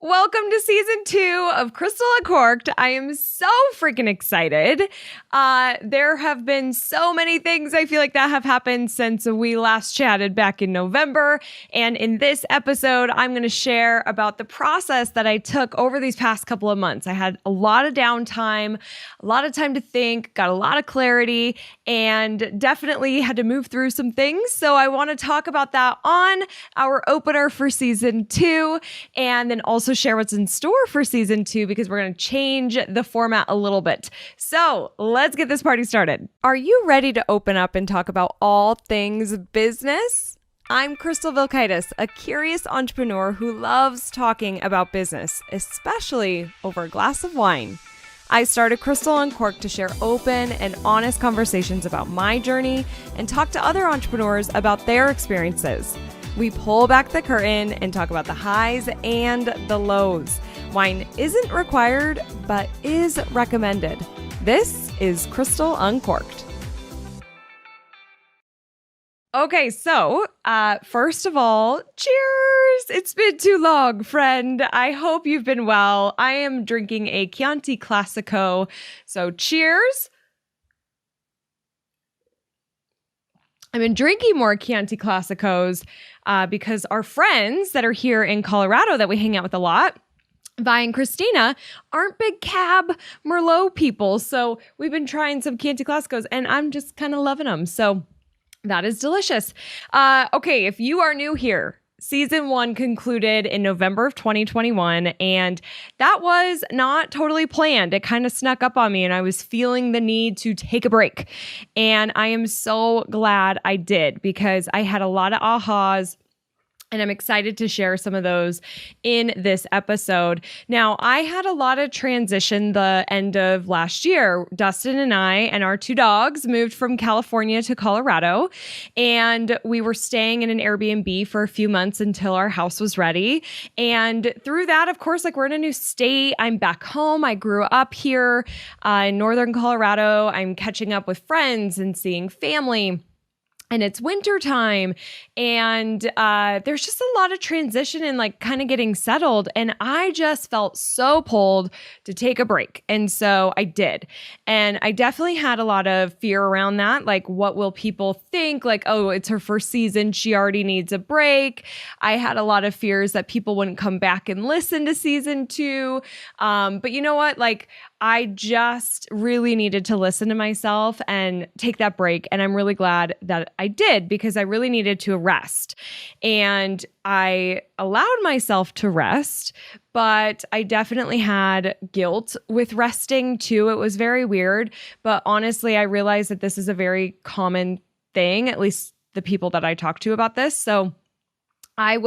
Welcome to season 2 of Crystal Uncorked. I am so freaking excited. There have been so many things I feel like that have happened since we last chatted back in November. And in this episode, I'm going to share about the process that I took over these past couple of months. I had a lot of downtime, a lot of time to think, got a lot of clarity, and definitely had to move through some things. So I want to talk about that on our opener for season 2, and then also share what's in store for season 2 because we're going to change the format a little bit. So let's get this party started. Are you ready to open up and talk about all things business? I'm Crystal Vilkaitis, a curious entrepreneur who loves talking about business, especially over a glass of wine. I started Crystal Uncorked to share open and honest conversations about my journey and talk to other entrepreneurs about their experiences. We pull back the curtain and talk about the highs and the lows. Wine isn't required, but is recommended. This is Crystal Uncorked. Okay, so first of all, cheers! It's been too long, friend. I hope you've been well. I am drinking a Chianti Classico, so cheers. I've been drinking more Chianti Classicos because our friends that are here in Colorado that we hang out with a lot, Vi and Christina, aren't big Cab Merlot people. So we've been trying some Chianti Classicos and I'm just kind of loving them. So that is delicious. Okay, if you are new here, Season 1 concluded in November of 2021, and that was not totally planned. It kind of snuck up on me, and I was feeling the need to take a break. And I am so glad I did because I had a lot of ahas. And I'm excited to share some of those in this episode. Now, I had a lot of transition the end of last year. Dustin and I and our 2 dogs moved from California to Colorado, and we were staying in an Airbnb for a few months until our house was ready. And through that, of course, like we're in a new state. I'm back home. I grew up here in Northern Colorado. I'm catching up with friends and seeing family. And it's winter time, and there's just a lot of transition and like kind of getting settled. And I just felt so pulled to take a break. And so I did. And I definitely had a lot of fear around that. Like, what will people think? Like, oh, it's her first season. She already needs a break. I had a lot of fears that people wouldn't come back and listen to season 2. But you know what? Like, I just really needed to listen to myself and take that break. And I'm really glad that I did because I really needed to rest. And I allowed myself to rest, but I definitely had guilt with resting too. It was very weird. But honestly, I realized that this is a very common thing, at least the people that I talk to about this. So I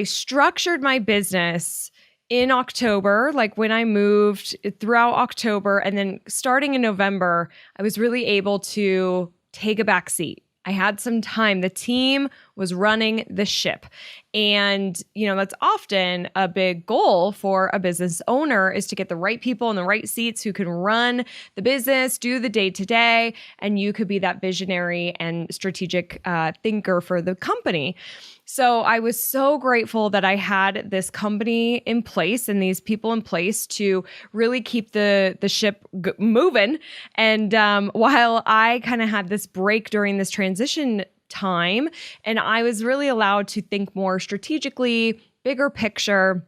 structured my business in October, like when I moved throughout October, and then starting in November, I was really able to take a back seat. I had some time. The team was running the ship. And, you know, that's often a big goal for a business owner is to get the right people in the right seats who can run the business, do the day-to-day, and you could be that visionary and strategic thinker for the company. So I was so grateful that I had this company in place and these people in place to really keep the ship moving. And while I kind of had this break during this transition time, and I was really allowed to think more strategically, bigger picture,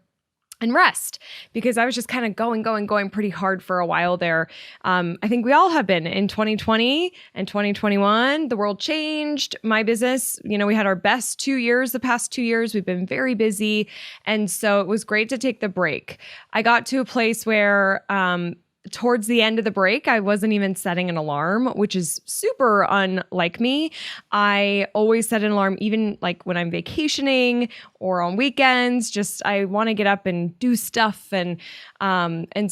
and rest because I was just kind of going pretty hard for a while there. I think we all have been in 2020 and 2021. The world changed. My business, you know, we had our best 2 years. The past 2 years, we've been very busy. And so it was great to take the break. I got to a place where towards the end of the break, I wasn't even setting an alarm, which is super unlike me. I always set an alarm, even like when I'm vacationing or on weekends. Just I want to get up and do stuff, and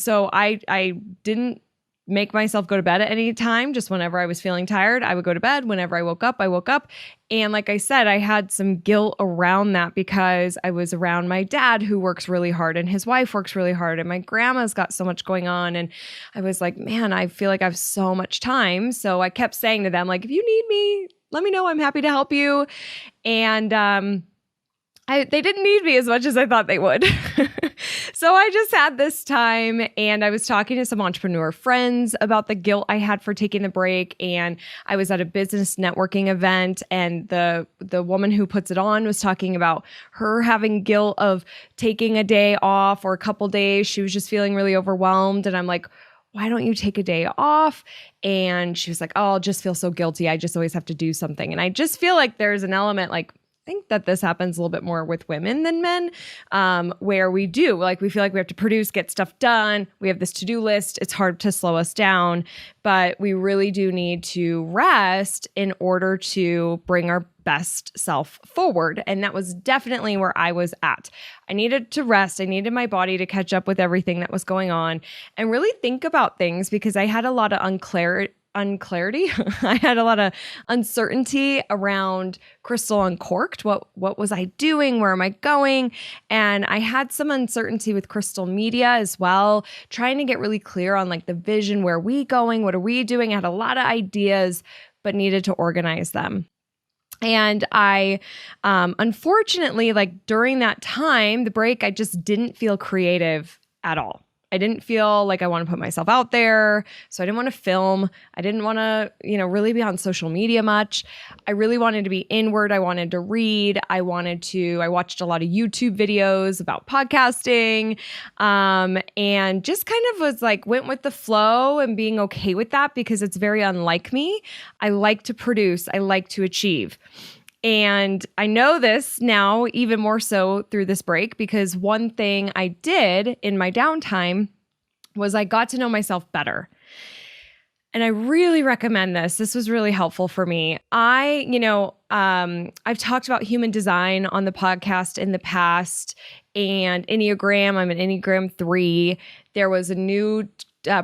so I didn't make myself go to bed at any time. Just whenever I was feeling tired, I would go to bed. Whenever I woke up, I woke up. And like I said, I had some guilt around that because I was around my dad who works really hard and his wife works really hard and my grandma's got so much going on. And I was like, man, I feel like I have so much time. So I kept saying to them, like, if you need me, let me know. I'm happy to help you. And they didn't need me as much as I thought they would. So I just had this time, and I was talking to some entrepreneur friends about the guilt I had for taking the break. And I was at a business networking event, and the woman who puts it on was talking about her having guilt of taking a day off or a couple days. She was just feeling really overwhelmed. And I'm like, why don't you take a day off? And she was like, oh, I'll just feel so guilty. I just always have to do something. And I just feel like there's an element, like, I think that this happens a little bit more with women than men, where we do, like, we feel like we have to produce, get stuff done. We have this to-do list. It's hard to slow us down, but we really do need to rest in order to bring our best self forward. And that was definitely where I was at. I needed to rest. I needed my body to catch up with everything that was going on and really think about things, because I had a lot of unclarity. I had a lot of uncertainty around Crystal Uncorked. What was I doing? Where am I going? And I had some uncertainty with Crystal Media as well, trying to get really clear on like the vision. Where are we going? What are we doing? I had a lot of ideas, but needed to organize them. And I, unfortunately, like during that time, the break, I just didn't feel creative at all. I didn't feel like I want to put myself out there. So I didn't want to film. I didn't want to, really be on social media much. I really wanted to be inward. I wanted to read. I watched a lot of YouTube videos about podcasting, and just kind of was like, went with the flow and being okay with that, because it's very unlike me. I like to produce. I like to achieve. And I know this now even more so through this break, because one thing I did in my downtime was I got to know myself better. And I really recommend this. This was really helpful for me. I've talked about human design on the podcast in the past, and Enneagram. I'm an Enneagram 3. There was a new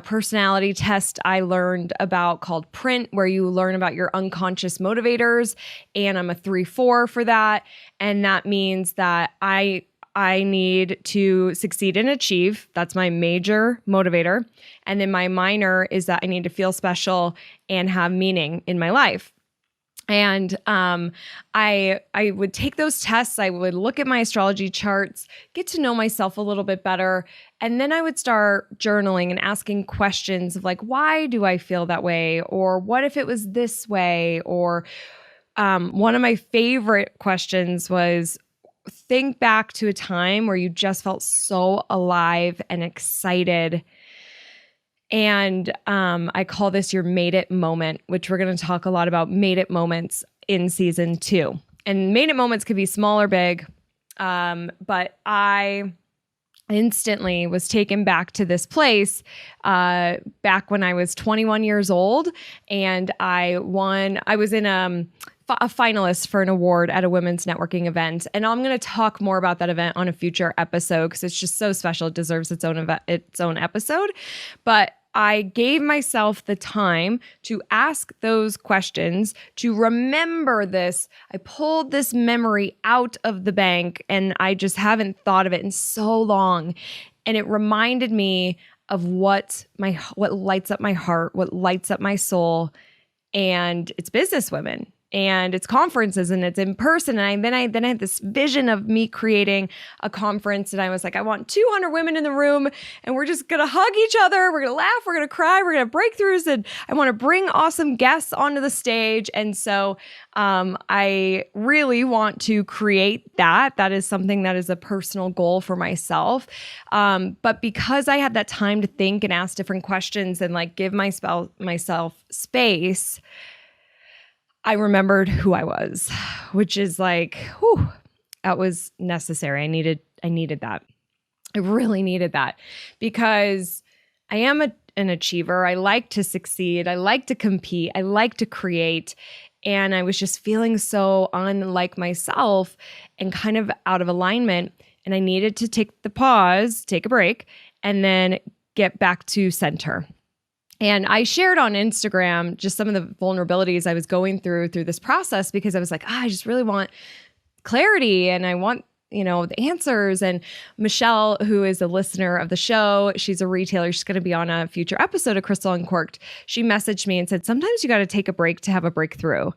personality test I learned about called Print, where you learn about your unconscious motivators. And I'm a 3-4 for that. And that means that I need to succeed and achieve. That's my major motivator. And then my minor is that I need to feel special and have meaning in my life. And I would take those tests. I would look at my astrology charts, get to know myself a little bit better. And then I would start journaling and asking questions of like, why do I feel that way? Or what if it was this way? Or one of my favorite questions was, think back to a time where you just felt so alive and excited. And I call this your made it moment, which we're going to talk a lot about made it moments in season 2. And made it moments could be small or big. But I instantly was taken back to this place back when I was 21 years old. And I was in a finalist for an award at a women's networking event. And I'm going to talk more about that event on a future episode, because it's just so special. It deserves its own episode. But I gave myself the time to ask those questions, to remember this. I pulled this memory out of the bank, and I just haven't thought of it in so long. And it reminded me of what lights up my heart, what lights up my soul. And it's business women. And it's conferences, and it's in person. And then I had this vision of me creating a conference, and I was like, I want 200 women in the room, and we're just going to hug each other. We're going to laugh. We're going to cry. We're going to have breakthroughs. And I want to bring awesome guests onto the stage. And so I really want to create that. That is something that is a personal goal for myself. But because I had that time to think and ask different questions and like give myself space, I remembered who I was, which is like, whew, that was necessary. I needed that. I really needed that, because I am an achiever. I like to succeed. I like to compete. I like to create. And I was just feeling so unlike myself and kind of out of alignment. And I needed to take a break, and then get back to center. And I shared on Instagram just some of the vulnerabilities I was going through this process, because I was like, I just really want clarity, and I want, the answers. And Michelle, who is a listener of the show, she's a retailer. She's going to be on a future episode of Crystal Uncorked. She messaged me and said, sometimes you got to take a break to have a breakthrough.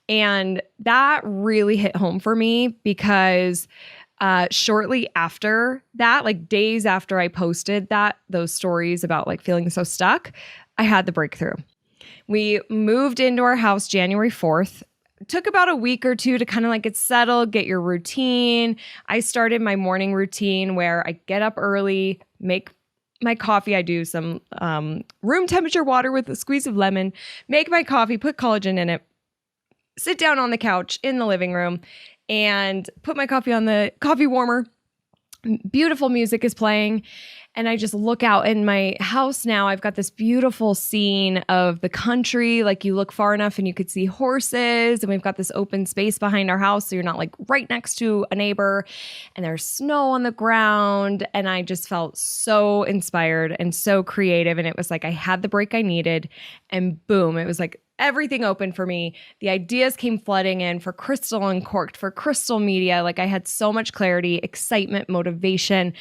And that really hit home for me, because shortly after that, like days after I posted those stories about like feeling so stuck, I had the breakthrough. We moved into our house January 4th. It took about a week or two to kind of like get settled, get your routine. I started my morning routine where I get up early, make my coffee. I do some room temperature water with a squeeze of lemon, make my coffee, put collagen in it, sit down on the couch in the living room and put my coffee on the coffee warmer. Beautiful music is playing. And I just look out in my house now. I've got this beautiful scene of the country. Like you look far enough and you could see horses. And we've got this open space behind our house. So you're not like right next to a neighbor. And there's snow on the ground. And I just felt so inspired and so creative. And it was like I had the break I needed. And boom, it was like everything opened for me. The ideas came flooding in for Crystal Uncorked, for Crystal Media. Like I had so much clarity, excitement, motivation.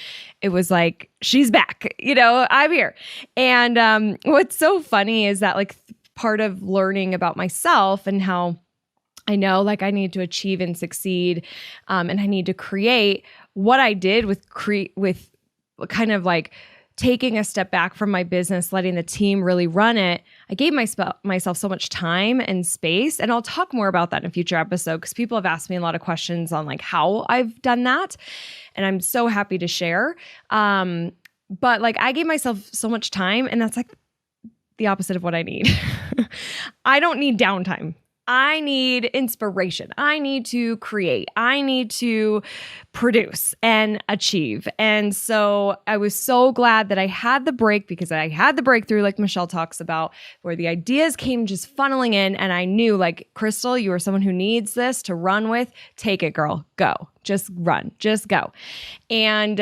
It was like, she's back, I'm here. And what's so funny is that like part of learning about myself and how I know like I need to achieve and succeed and I need to create what I did with kind of like taking a step back from my business, letting the team really run it. I gave myself so much time and space. And I'll talk more about that in a future episode because people have asked me a lot of questions on like how I've done that. And I'm so happy to share. But like I gave myself so much time and that's like the opposite of what I need. I don't need downtime. I need inspiration. I need to create. I need to produce and achieve. And so I was so glad that I had the break because I had the breakthrough like Michelle talks about where the ideas came just funneling in and I knew like, Crystal, you are someone who needs this to run with. Take it, girl. Go. Just run. Just go. And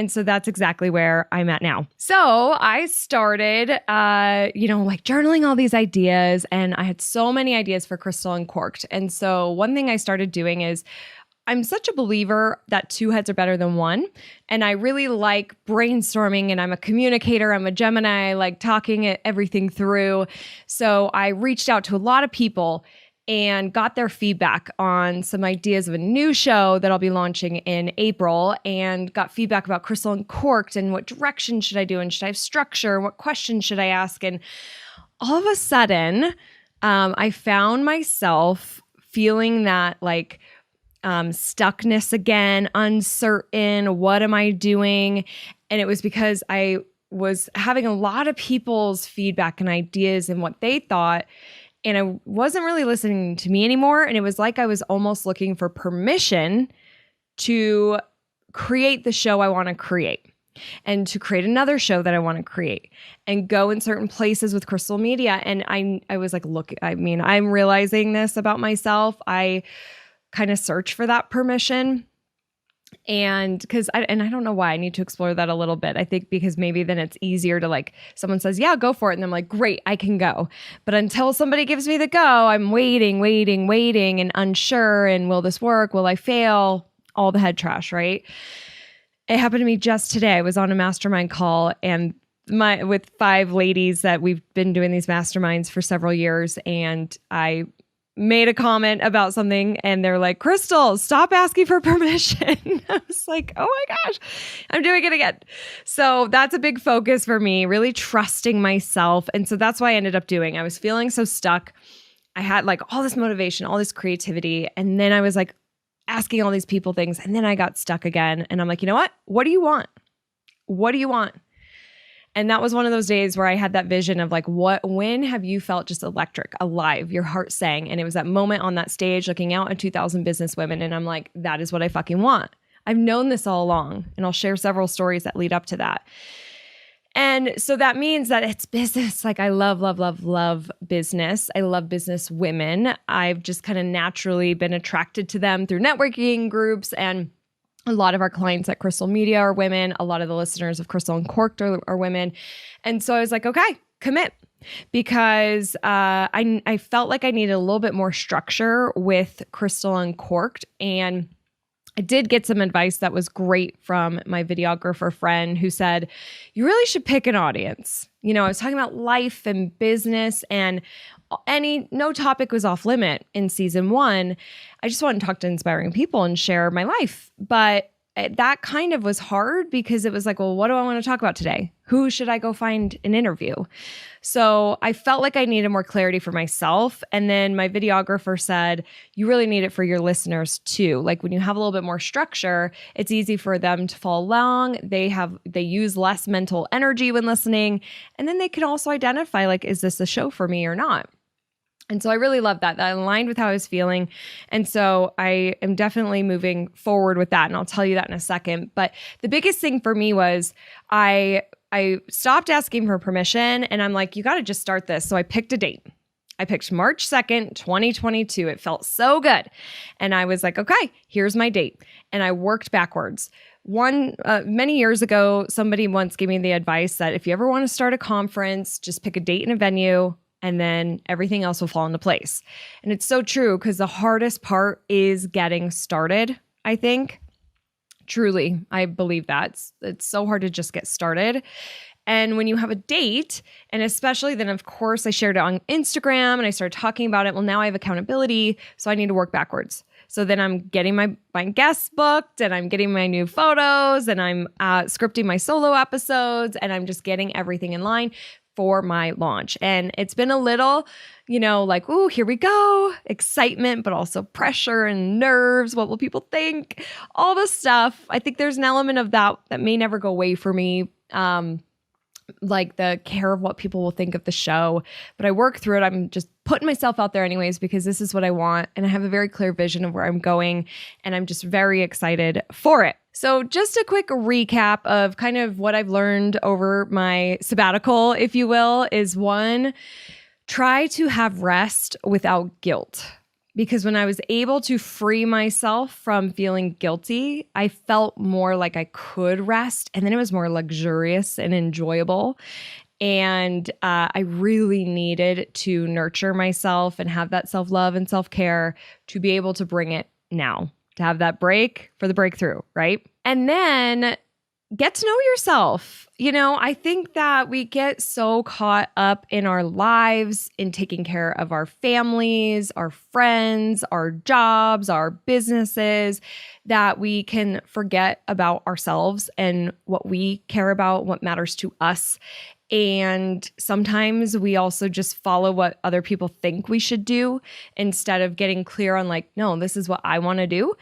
so that's exactly where I'm at now. So I started, like journaling all these ideas and I had so many ideas for Crystal Uncorked. And so one thing I started doing is I'm such a believer that two heads are better than one. And I really like brainstorming and I'm a communicator. I'm a Gemini, I like talking everything through. So I reached out to a lot of people and got their feedback on some ideas of a new show that I'll be launching in April and got feedback about Crystal Uncorked and what direction should I do and should I have structure and what questions should I ask? And all of a sudden, I found myself feeling that like stuckness again, uncertain, what am I doing? And it was because I was having a lot of people's feedback and ideas and what they thought. And I wasn't really listening to me anymore. And it was like I was almost looking for permission to create the show I want to create and to create another show that I want to create and go in certain places with Crystal Media. And I was like, I'm realizing this about myself. I kind of search for that permission. And I don't know why I need to explore that a little bit. I think because maybe then it's easier to like, someone says, yeah, go for it. And I'm like, great, I can go. But until somebody gives me the go, I'm waiting and unsure. And will this work? Will I fail? All the head trash, right? It happened to me just today. I was on a mastermind call and with 5 ladies that we've been doing these masterminds for several years. And I made a comment about something and they're like, Crystal, stop asking for permission. I was like, oh my gosh, I'm doing it again. So that's a big focus for me, really trusting myself. And so that's what I ended up doing. I was feeling so stuck. I had like all this motivation, all this creativity. And then I was like asking all these people things. And then I got stuck again. And I'm like, you know what? What do you want? What do you want? And that was one of those days where I had that vision of like, when have you felt just electric, alive, your heart sang? And it was that moment on that stage looking out at 2,000 business women. And I'm like, that is what I fucking want. I've known this all along. And I'll share several stories that lead up to that. And so that means that it's business. Like I love business. I love business women. I've just kind of naturally been attracted to them through networking groups, and a lot of our clients at Crystal Media are women. A lot of the listeners of Crystal Uncorked are women. And so I was like, okay, commit. Because I felt like I needed a little bit more structure with Crystal Uncorked. And I did get some advice that was great from my videographer friend who said, you really should pick an audience. I was talking about life and business, and no topic was off limit in season 1. I just wanted to talk to inspiring people and share my life. But that kind of was hard because it was like, well, what do I want to talk about today? Who should I go find an interview? So I felt like I needed more clarity for myself. And then my videographer said, you really need it for your listeners too. Like when you have a little bit more structure, it's easy for them to follow along. They use less mental energy when listening. And then they can also identify like, is this a show for me or not? And so I really love that. That aligned with how I was feeling. And so I am definitely moving forward with that. And I'll tell you that in a second. But the biggest thing for me was I stopped asking for permission and I'm like, you got to just start this. So I picked a date. I picked March 2nd, 2022. It felt so good. And I was like, okay, here's my date. And I worked backwards. Many years ago, somebody once gave me the advice that if you ever want to start a conference, just pick a date and a venue, and then everything else will fall into place. And it's so true because the hardest part is getting started, I think. Truly, I believe that. It's so hard to just get started. And when you have a date, and especially then, of course, I shared it on Instagram and I started talking about it. Well, now I have accountability, so I need to work backwards. So then I'm getting my guests booked and I'm getting my new photos and I'm scripting my solo episodes and I'm just getting everything in line for my launch. And it's been a little, like, ooh, here we go. Excitement, but also pressure and nerves. What will people think? All the stuff. I think there's an element of that may never go away for me. Like the care of what people will think of the show. But I work through it. I'm just putting myself out there anyways, because this is what I want. And I have a very clear vision of where I'm going. And I'm just very excited for it. So just a quick recap of kind of what I've learned over my sabbatical, if you will, is one, try to have rest without guilt. Because when I was able to free myself from feeling guilty, I felt more like I could rest. And then it was more luxurious and enjoyable. And I really needed to nurture myself and have that self-love and self-care to be able to bring it now, to have that break for the breakthrough, right? And then get to know yourself. I think that we get so caught up in our lives, in taking care of our families, our friends, our jobs, our businesses, that we can forget about ourselves and what we care about, what matters to us. And sometimes we also just follow what other people think we should do instead of getting clear on like, no, this is what I want to do.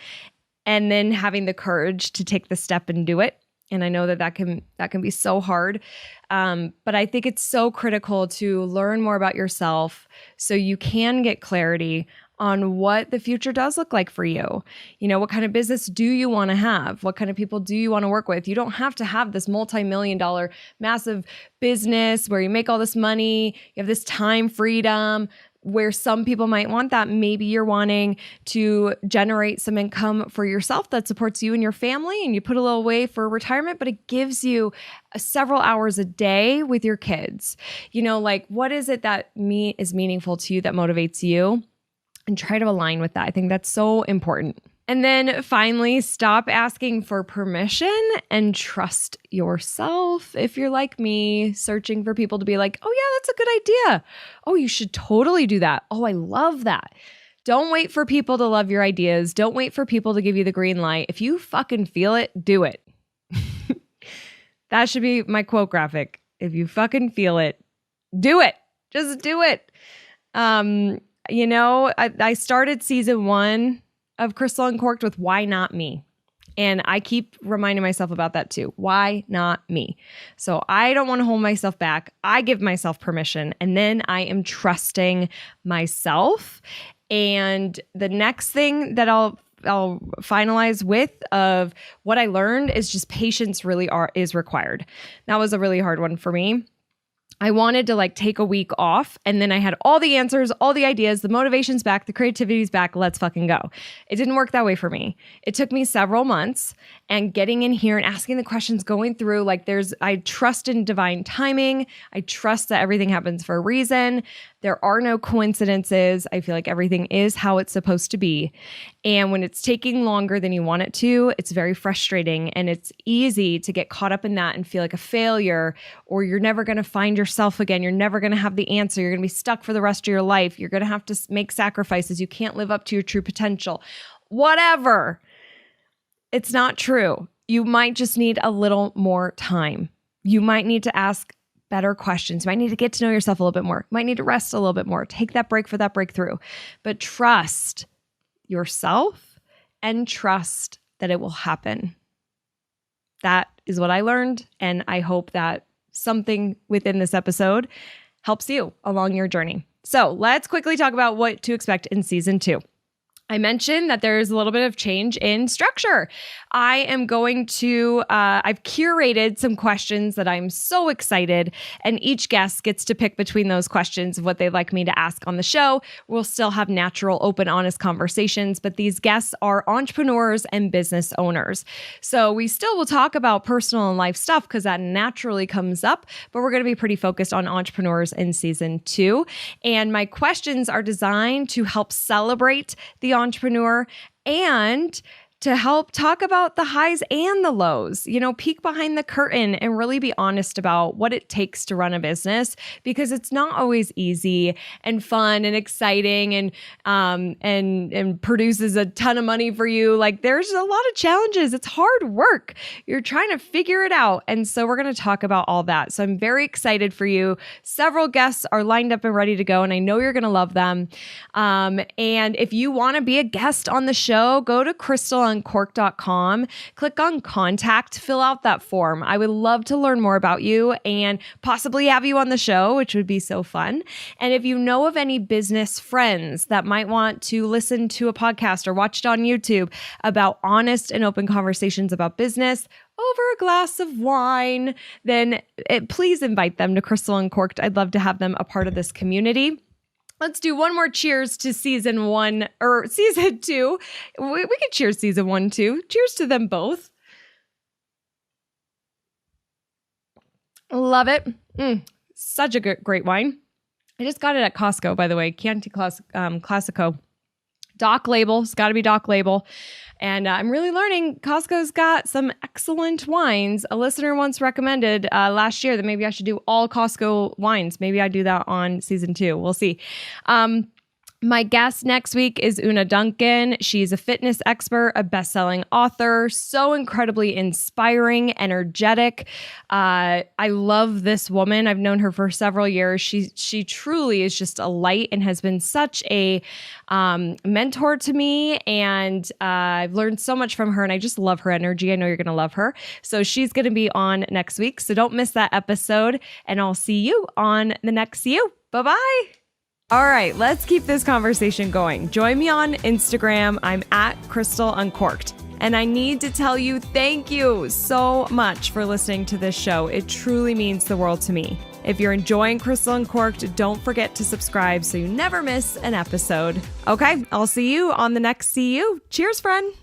And then having the courage to take the step and do it. And I know that can be so hard. But I think it's so critical to learn more about yourself so you can get clarity on what the future does look like for you. What kind of business do you want to have? What kind of people do you want to work with? You don't have to have this multi-million-dollar massive business where you make all this money, you have this time freedom, where some people might want that. Maybe you're wanting to generate some income for yourself that supports you and your family, and you put a little away for retirement, but it gives you several hours a day with your kids. Like what is it that is meaningful to you, that motivates you? And try to align with that. I think that's so important. And then finally, stop asking for permission and trust yourself. If you're like me, searching for people to be like, oh yeah, that's a good idea. Oh, you should totally do that. Oh, I love that. Don't wait for people to love your ideas. Don't wait for people to give you the green light. If you fucking feel it, do it. That should be my quote graphic. If you fucking feel it, do it. Just do it. I started season 1 of Crystal Uncorked with why not me? And I keep reminding myself about that too. Why not me? So I don't want to hold myself back. I give myself permission, and then I am trusting myself. And the next thing that I'll finalize with of what I learned is just patience is required. That was a really hard one for me. I wanted to take a week off, and then I had all the answers, all the ideas, the motivation's back, the creativity's back, let's fucking go. It didn't work that way for me. It took me several months, and getting in here and asking the questions, going through, I trust in divine timing. I trust that everything happens for a reason. There are no coincidences. I feel like everything is how it's supposed to be. And when it's taking longer than you want it to, it's very frustrating, and it's easy to get caught up in that and feel like a failure, or you're never going to find yourself again. You're never going to have the answer. You're going to be stuck for the rest of your life. You're going to have to make sacrifices. You can't live up to your true potential. Whatever. It's not true. You might just need a little more time. You might need to ask better questions. You might need to get to know yourself a little bit more. You might need to rest a little bit more. Take that break for that breakthrough. But trust yourself and trust that it will happen. That is what I learned. And I hope that something within this episode helps you along your journey. So let's quickly talk about what to expect in season 2. I mentioned that there's a little bit of change in structure. I am going to, I've curated some questions that I'm so excited, and each guest gets to pick between those questions of what they'd like me to ask on the show. We'll still have natural, open, honest conversations, but these guests are entrepreneurs and business owners. So we still will talk about personal and life stuff because that naturally comes up, but we're going to be pretty focused on entrepreneurs in season 2. And my questions are designed to help celebrate the entrepreneur and to help talk about the highs and the lows, peek behind the curtain and really be honest about what it takes to run a business, because it's not always easy and fun and exciting and produces a ton of money for you. Like, there's a lot of challenges. It's hard work. You're trying to figure it out. And so we're going to talk about all that. So I'm very excited for you. Several guests are lined up and ready to go, and I know you're going to love them. And if you want to be a guest on the show, go to crystaluncorked.com, click on contact, fill out that form. I would love to learn more about you and possibly have you on the show, which would be so fun. And if you know of any business friends that might want to listen to a podcast or watch it on YouTube about honest and open conversations about business over a glass of wine, then please invite them to Crystal Uncorked. I'd love to have them a part of this community. Let's do one more cheers to season 1 or season 2. We could cheers season 1 too. Cheers to them both. Love it. Such a great wine. I just got it at Costco, by the way. Chianti Classico. Doc label. It's got to be doc label. And I'm really learning Costco's got some excellent wines. A listener once recommended last year that maybe I should do all Costco wines. Maybe I do that on season 2. We'll see. My guest next week is Una Duncan. She's a fitness expert, a best-selling author, so incredibly inspiring, energetic. I love this woman. I've known her for several years. She truly is just a light and has been such a mentor to me. And I've learned so much from her, and I just love her energy. I know you're going to love her. So she's going to be on next week. So don't miss that episode, and I'll see you on the next See You. Bye-bye. All right, let's keep this conversation going. Join me on Instagram. I'm at Crystal Uncorked. And I need to tell you, thank you so much for listening to this show. It truly means the world to me. If you're enjoying Crystal Uncorked, don't forget to subscribe so you never miss an episode. Okay, I'll see you on the next See You. Cheers, friend.